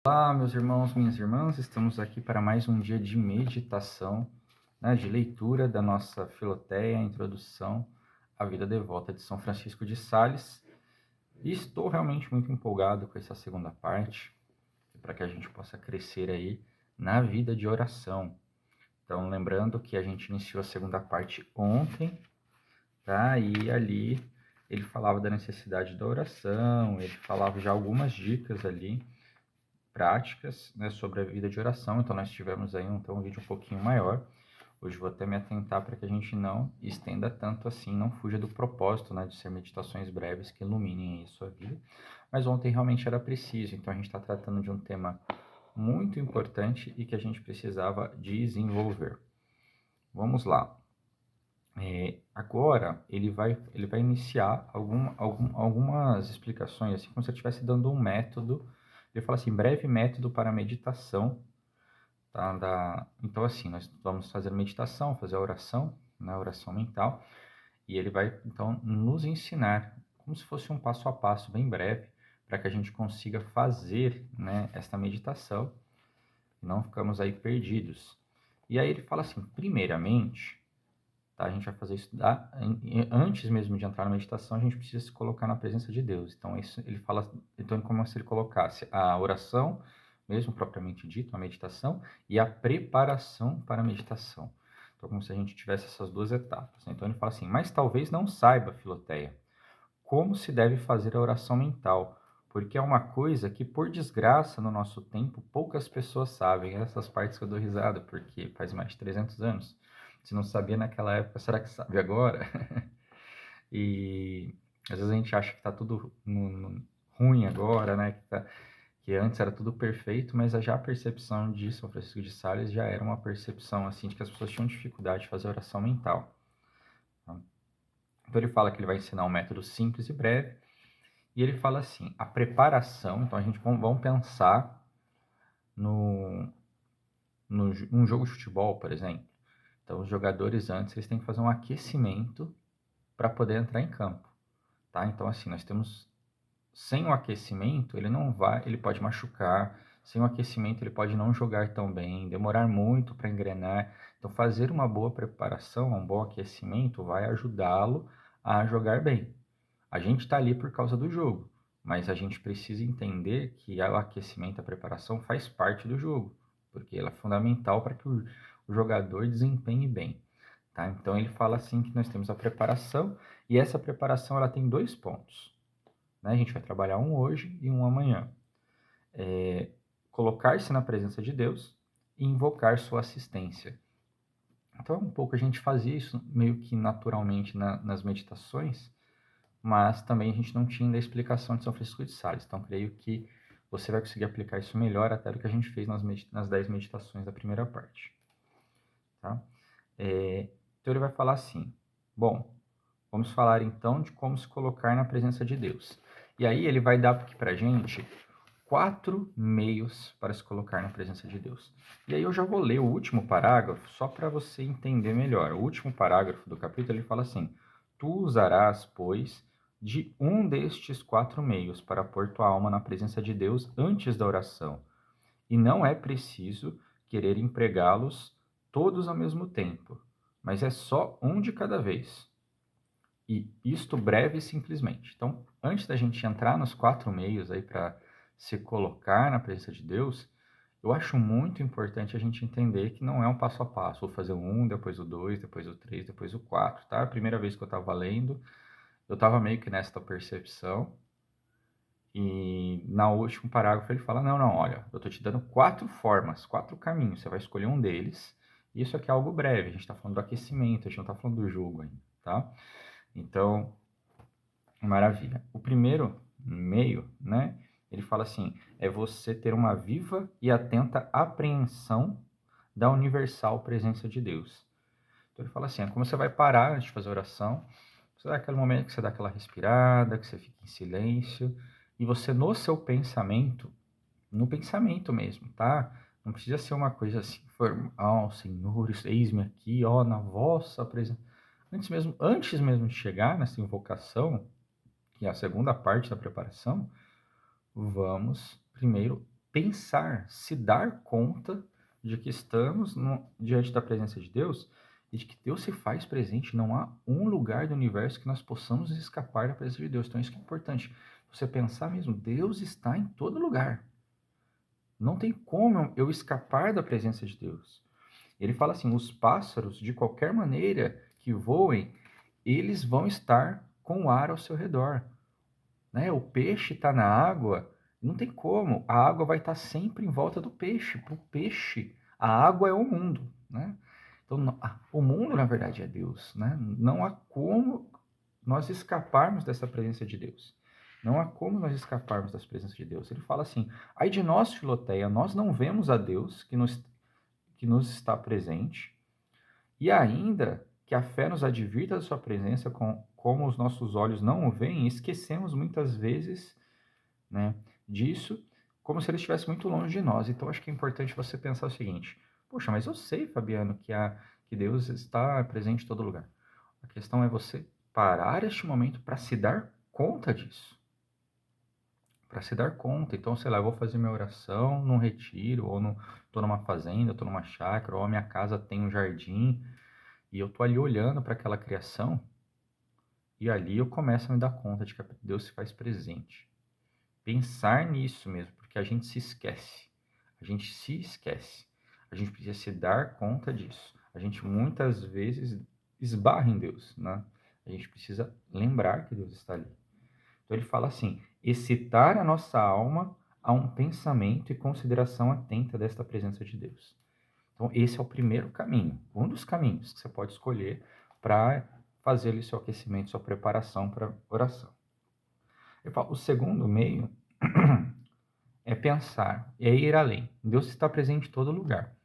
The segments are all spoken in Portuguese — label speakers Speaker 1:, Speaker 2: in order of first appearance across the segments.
Speaker 1: Olá, meus irmãos, minhas irmãs, estamos aqui para mais um dia de meditação, né, de leitura da nossa Filoteia, Introdução à Vida Devota de São Francisco de Sales. E estou realmente muito empolgado com essa segunda parte, para que a gente possa crescer aí na vida de oração. Então, lembrando que a gente iniciou a segunda parte ontem, tá? E ali ele falava da necessidade da oração, ele falava já algumas dicas ali práticas, né, sobre a vida de oração. Então nós tivemos aí então, um vídeo um pouquinho maior. Hoje vou até me atentar para que a gente não estenda tanto assim, não fuja do propósito, né, de ser meditações breves que iluminem a sua vida. Mas ontem realmente era preciso, então a gente está tratando de um tema muito importante e que a gente precisava desenvolver. Vamos lá. Agora ele vai iniciar algumas explicações, assim como se eu estivesse dando um método. Ele fala assim, breve método para meditação. Tá? Então, assim, nós vamos fazer meditação, fazer a oração, né, oração mental, e ele vai, então, nos ensinar, como se fosse um passo a passo bem breve, para que a gente consiga fazer, né, esta meditação, e não ficamos aí perdidos. E aí ele fala assim, primeiramente, tá, a gente vai fazer isso, antes mesmo de entrar na meditação, a gente precisa se colocar na presença de Deus. Então, isso, ele fala, então, é como se ele colocasse a oração, mesmo propriamente dito, a meditação, e a preparação para a meditação. Então, como se a gente tivesse essas duas etapas. Então, ele fala assim, mas talvez não saiba, Filoteia, como se deve fazer a oração mental, porque é uma coisa que, por desgraça, no nosso tempo, poucas pessoas sabem. Essas partes que eu dou risada, porque faz mais de 300 anos. Se não sabia naquela época, será que sabe agora? E às vezes a gente acha que está tudo ruim agora, né? Que antes era tudo perfeito, mas já a percepção de São Francisco de Sales já era uma percepção assim de que as pessoas tinham dificuldade de fazer oração mental. Então ele fala que ele vai ensinar um método simples e breve, e ele fala assim, a preparação, então a gente vamos pensar num jogo de futebol, por exemplo. Então os jogadores antes eles têm que fazer um aquecimento para poder entrar em campo, tá? Então assim, nós temos sem o aquecimento, ele não vai, ele pode machucar, sem o aquecimento ele pode não jogar tão bem, demorar muito para engrenar. Então fazer uma boa preparação, um bom aquecimento vai ajudá-lo a jogar bem. A gente está ali por causa do jogo, mas a gente precisa entender que o aquecimento, a preparação faz parte do jogo, porque ela é fundamental para que o jogador desempenhe bem. Tá? Então ele fala assim que nós temos a preparação, e essa preparação ela tem dois pontos. Né? A gente vai trabalhar um hoje e um amanhã. Colocar-se na presença de Deus e invocar sua assistência. Então um pouco a gente fazia isso meio que naturalmente nas meditações, mas também a gente não tinha ainda a explicação de São Francisco de Sales. Então, creio que você vai conseguir aplicar isso melhor até do que a gente fez nas 10 meditações da primeira parte. Tá? Então, ele vai falar assim, bom, vamos falar então de como se colocar na presença de Deus. E aí ele vai dar aqui para a gente 4 meios para se colocar na presença de Deus. E aí eu já vou ler o último parágrafo, só para você entender melhor. O último parágrafo do capítulo, ele fala assim, tu usarás, pois, de um destes 4 meios para pôr tua alma na presença de Deus antes da oração. E não é preciso querer empregá-los todos ao mesmo tempo, mas é só um de cada vez. E isto breve e simplesmente. Então, antes da gente entrar nos 4 meios aí para se colocar na presença de Deus, eu acho muito importante a gente entender que não é um passo a passo. Vou fazer o 1, depois o 2, depois o 3, depois o 4, tá? A primeira vez que eu estava lendo, eu estava meio que nessa percepção. E no último parágrafo ele fala, não, olha, eu estou te dando 4 formas, 4 caminhos, você vai escolher um deles. Isso aqui é algo breve, a gente está falando do aquecimento, a gente não está falando do jogo ainda, tá? Então, maravilha. O primeiro meio, né? Ele fala assim, é você ter uma viva e atenta apreensão da universal presença de Deus. Então ele fala assim, é como você vai parar antes de fazer a oração, você dá aquele momento que você dá aquela respirada, que você fica em silêncio, e você no seu pensamento, no pensamento mesmo, tá? Não precisa ser uma coisa assim formal, Senhor, eis-me aqui, ó, na vossa presença. Antes mesmo de chegar nessa invocação, que é a segunda parte da preparação, vamos primeiro pensar, se dar conta de que estamos diante da presença de Deus e de que Deus se faz presente. Não há um lugar do universo que nós possamos escapar da presença de Deus. Então, isso que é importante. Você pensar mesmo, Deus está em todo lugar. Não tem como eu escapar da presença de Deus. Ele fala assim, os pássaros, de qualquer maneira que voem, eles vão estar com o ar ao seu redor. Né? O peixe está na água, não tem como. A água vai estar sempre em volta do peixe. Para o peixe, a água é o mundo. Né? Então, o mundo, na verdade, é Deus. Né? Não há como nós escaparmos dessa presença de Deus. Não há como nós escaparmos dessa presença de Deus. Ele fala assim, ai de nós, Filoteia, nós não vemos a Deus que nos está presente, e ainda que a fé nos advirta da sua presença, como os nossos olhos não o veem, esquecemos muitas vezes, né, disso, como se ele estivesse muito longe de nós. Então, acho que é importante você pensar o seguinte, poxa, mas eu sei, Fabiano, que Deus está presente em todo lugar. A questão é você parar este momento para se dar conta disso. Para se dar conta. Então, sei lá, eu vou fazer minha oração num retiro, ou estou numa fazenda, estou numa chácara, ou a minha casa tem um jardim, e eu estou ali olhando para aquela criação, e ali eu começo a me dar conta de que Deus se faz presente. Pensar nisso mesmo, porque a gente se esquece. A gente se esquece. A gente precisa se dar conta disso. A gente muitas vezes esbarra em Deus, né? A gente precisa lembrar que Deus está ali. Então ele fala assim, excitar a nossa alma a um pensamento e consideração atenta desta presença de Deus. Então esse é o primeiro caminho, um dos caminhos que você pode escolher para fazer ali seu aquecimento, sua preparação para oração. Eu falo, o segundo meio é pensar, é ir além. Deus está presente em todo lugar,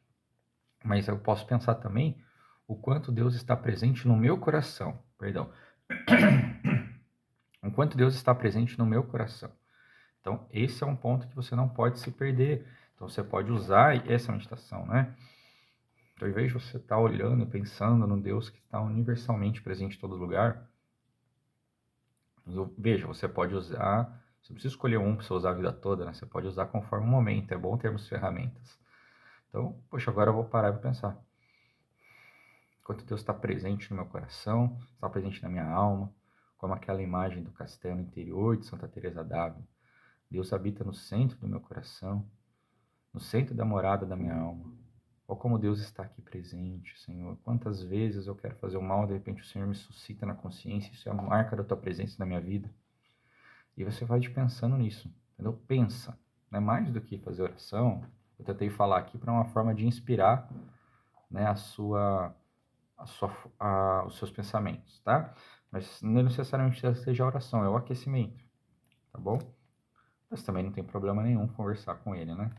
Speaker 1: mas eu posso pensar também o quanto Deus está presente no meu coração, perdão, o quanto Deus está presente no meu coração. Então, esse é um ponto que você não pode se perder. Então, você pode usar essa meditação, né? Então, ao invés de você estar olhando, pensando no Deus que está universalmente presente em todo lugar, veja, você pode usar, você não precisa escolher um para você usar a vida toda, né? Você pode usar conforme o momento, é bom termos ferramentas. Então, poxa, agora eu vou parar e pensar. Quanto Deus está presente no meu coração, está presente na minha alma, como aquela imagem do castelo interior de Santa Teresa d'Ávila. Deus habita no centro do meu coração, no centro da morada da minha alma. Olha como Deus está aqui presente, Senhor. Quantas vezes eu quero fazer o mal, de repente o Senhor me suscita na consciência, isso é a marca da tua presença na minha vida. E você vai pensando nisso, entendeu? Pensa, né? Mais do que fazer oração, eu tentei falar aqui para uma forma de inspirar, né, os seus pensamentos, tá? Mas não necessariamente seja a oração, é o aquecimento, tá bom? Mas também não tem problema nenhum conversar com ele, né?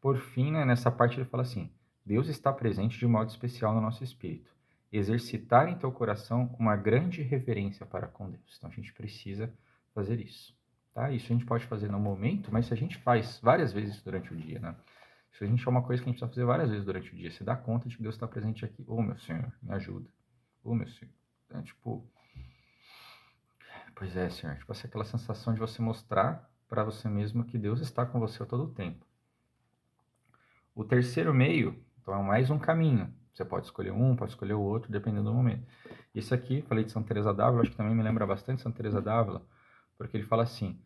Speaker 1: Por fim, né, nessa parte ele fala assim, Deus está presente de modo especial no nosso espírito. Exercitar em teu coração uma grande reverência para com Deus. Então a gente precisa fazer isso, tá? Isso a gente pode fazer no momento, mas se a gente faz várias vezes durante o dia, né? Isso a gente é uma coisa que a gente precisa fazer várias vezes durante o dia. Você dá conta de que Deus está presente aqui. Ô, meu Senhor, me ajuda. Ô, meu Senhor. É, tipo, pois é, Senhor. Tipo assim, aquela sensação de você mostrar para você mesmo que Deus está com você a todo o tempo. O terceiro meio, então, é mais um caminho. Você pode escolher um, pode escolher o outro, dependendo do momento. Isso aqui, falei de Santa Teresa d'Ávila, acho que também me lembra bastante Santa Teresa d'Ávila, porque ele fala assim,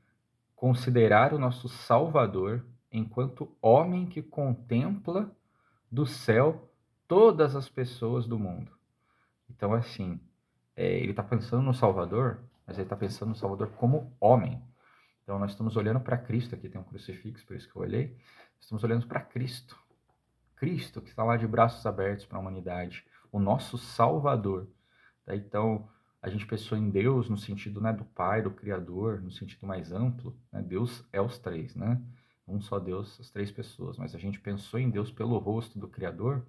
Speaker 1: considerar o nosso Salvador enquanto homem que contempla do céu todas as pessoas do mundo. Então, assim, ele está pensando no Salvador, mas ele está pensando no Salvador como homem. Então, nós estamos olhando para Cristo, aqui tem um crucifixo, por isso que eu olhei, estamos olhando para Cristo. Cristo, que está lá de braços abertos para a humanidade, o nosso Salvador. Então, a gente pensou em Deus no sentido, né, do Pai, do Criador, no sentido mais amplo. Né? Deus é os três, né? Um só Deus, as três pessoas. Mas a gente pensou em Deus pelo rosto do Criador,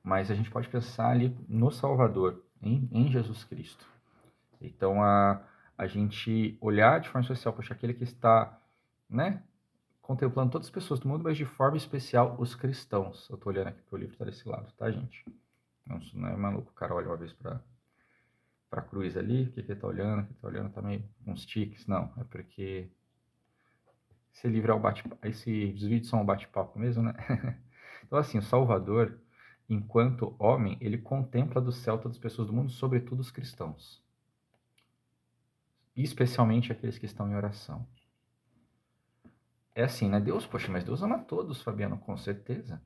Speaker 1: mas a gente pode pensar ali no Salvador, em Jesus Cristo. Então, a gente olhar de forma especial, poxa, aquele que está, né, contemplando todas as pessoas do mundo, mas de forma especial os cristãos. Eu tô olhando aqui, porque o livro tá desse lado, tá, gente? Não é maluco, o cara olha uma vez pra cruz ali, o que ele tá olhando? O que ele tá olhando tá meio uns tiques. Não, é porque esse livro é o bate-papo, esses vídeos são um bate-papo mesmo, né? Então, assim, o Salvador, enquanto homem, ele contempla do céu todas as pessoas do mundo, sobretudo os cristãos. E especialmente aqueles que estão em oração. É assim, né? Deus, poxa, mas Deus ama todos, Fabiano, com certeza.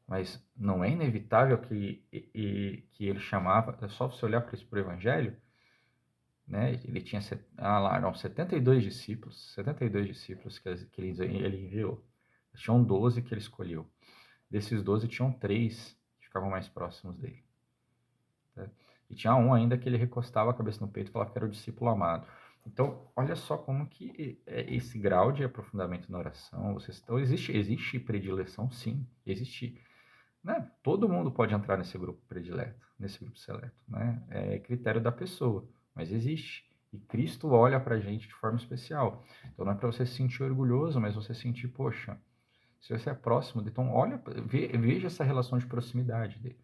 Speaker 1: Mas não é inevitável que ele chamava, é só você olhar para isso, para o Evangelho, né? Ele tinha, lá, eram 72 discípulos que ele enviou. Tinham 12 que ele escolheu. Desses 12, tinham 3 que ficavam mais próximos dele. Tá? E tinha um ainda que ele recostava a cabeça no peito e falava que era o discípulo amado. Então, olha só como que é esse grau de aprofundamento na oração. Então, existe predileção, sim. Existe, né? Todo mundo pode entrar nesse grupo predileto, nesse grupo seleto. Né? É critério da pessoa, mas existe. E Cristo olha para a gente de forma especial. Então, não é para você se sentir orgulhoso, mas você sentir, poxa, se você é próximo dele, então veja essa relação de proximidade dele.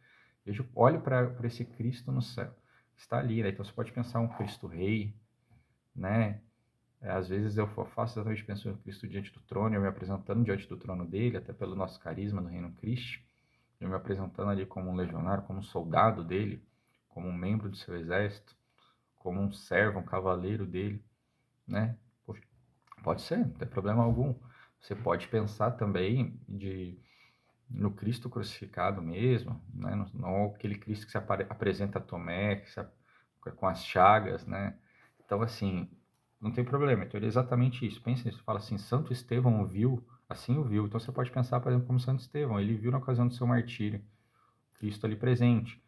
Speaker 1: Olhe para esse Cristo no céu. Está ali, né? Então você pode pensar um Cristo Rei, né? Às vezes eu faço exatamente pensando no Cristo diante do trono, eu me apresentando diante do trono dele, até pelo nosso carisma no Reino Cristo, eu me apresentando ali como um legionário, como um soldado dele, como um membro do seu exército, como um servo, um cavaleiro dele, né? Poxa, pode ser, não tem problema algum. Você pode pensar também no Cristo crucificado mesmo, né? Não aquele Cristo que se apresenta a Tomé, com as chagas, né? Então, assim, não tem problema. Então, ele é exatamente isso. Pensa nisso. Fala assim, Santo Estevão viu, assim o viu. Então, você pode pensar, por exemplo, como Santo Estevão. Ele viu na ocasião do seu martírio. Cristo ali presente.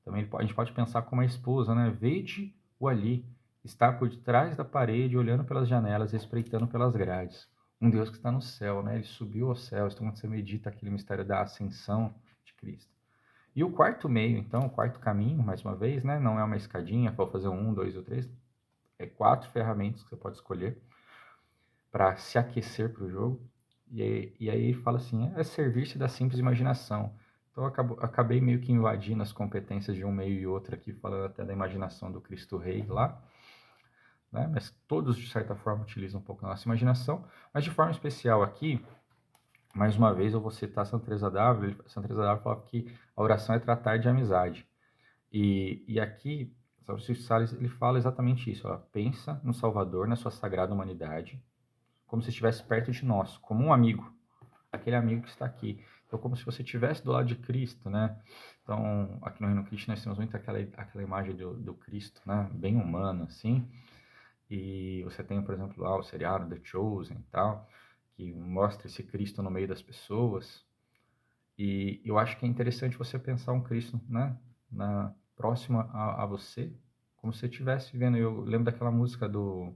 Speaker 1: Também a gente pode pensar como a esposa, né? Vede o ali, está por detrás da parede, olhando pelas janelas, espreitando pelas grades. Um Deus que está no céu, né? Ele subiu ao céu. Então, quando você medita aquele mistério da ascensão de Cristo. E o quarto meio, então, o quarto caminho, mais uma vez, né? Não é uma escadinha para fazer 1, 2 ou 3. É 4 ferramentas que você pode escolher para se aquecer para o jogo. E aí fala assim, é servir-se da simples imaginação. Então acabei meio que invadindo as competências de um meio e outro aqui, falando até da imaginação do Cristo Rei lá, né? Mas todos, de certa forma, utilizam um pouco da nossa imaginação. Mas de forma especial aqui, mais uma vez eu vou citar Santa Teresa d'Ávila. Santa Teresa d'Ávila fala que a oração é tratar de amizade. E aqui, São Francisco de Sales, ele fala exatamente isso. Ó, pensa no Salvador, na sua sagrada humanidade, como se estivesse perto de nós, como um amigo, aquele amigo que está aqui. Então, como se você estivesse do lado de Cristo, né? Então, aqui no Reino Cristo nós temos muito aquela imagem do Cristo, né? Bem humano, assim. E você tem, por exemplo, lá o seriado The Chosen e tal, que mostra esse Cristo no meio das pessoas. E eu acho que é interessante você pensar um Cristo, né? Próximo a você, como se você estivesse vivendo. Eu lembro daquela música do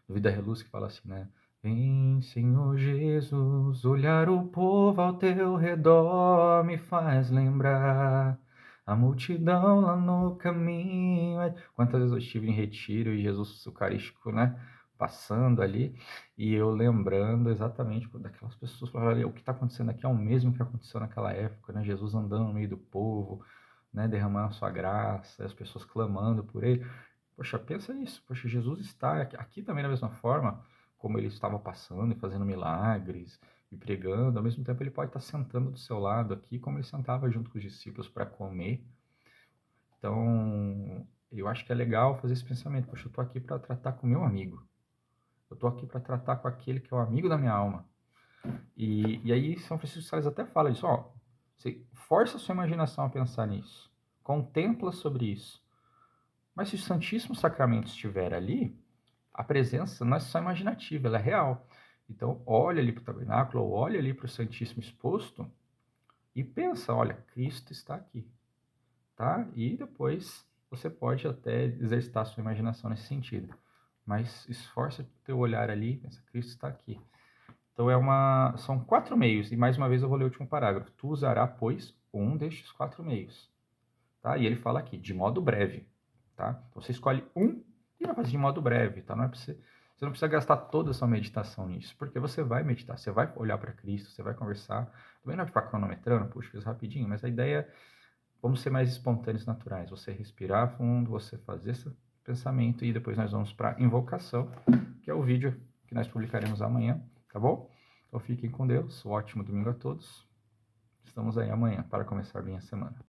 Speaker 1: Vida Reluz que fala assim, né? Vem, Senhor Jesus, olhar o povo ao teu redor me faz lembrar a multidão lá no caminho. Quantas vezes eu estive em retiro e Jesus Eucarístico, né? Passando ali, e eu lembrando exatamente daquelas pessoas, o que está acontecendo aqui é o mesmo que aconteceu naquela época, né? Jesus andando no meio do povo, né? Derramando a sua graça, as pessoas clamando por ele. Poxa, pensa nisso. Poxa, Jesus está aqui também da mesma forma como ele estava passando e fazendo milagres e pregando. Ao mesmo tempo, ele pode estar sentando do seu lado aqui, como ele sentava junto com os discípulos para comer. Então, eu acho que é legal fazer esse pensamento. Poxa, eu estou aqui para tratar com o meu amigo. Eu estou aqui para tratar com aquele que é o amigo da minha alma. E aí, São Francisco de Sales até fala disso. Ó, você força a sua imaginação a pensar nisso. Contempla sobre isso. Mas se o Santíssimo Sacramento estiver ali, a presença não é só imaginativa, ela é real. Então, olha ali para o tabernáculo, ou olha ali para o Santíssimo exposto e pensa, olha, Cristo está aqui, tá? E depois você pode até exercitar a sua imaginação nesse sentido. Mas esforça o teu olhar ali, pensa, Cristo está aqui. Então, são 4 meios, e mais uma vez eu vou ler o último parágrafo. Tu usará, pois, um destes 4 meios. Tá? E ele fala aqui, de modo breve. Tá? Então, você escolhe um e vai fazer de modo breve. Tá? Não é pra você não precisa gastar toda a sua meditação nisso, porque você vai meditar, você vai olhar para Cristo, você vai conversar. Também não é ficar cronometrando, puxa, fiz rapidinho, mas a ideia é, vamos ser mais espontâneos e naturais. Você respirar fundo, você fazer esse pensamento e depois nós vamos para invocação, que é o vídeo que nós publicaremos amanhã, tá bom? Então fiquem com Deus, um ótimo domingo a todos. Estamos aí amanhã para começar bem a semana.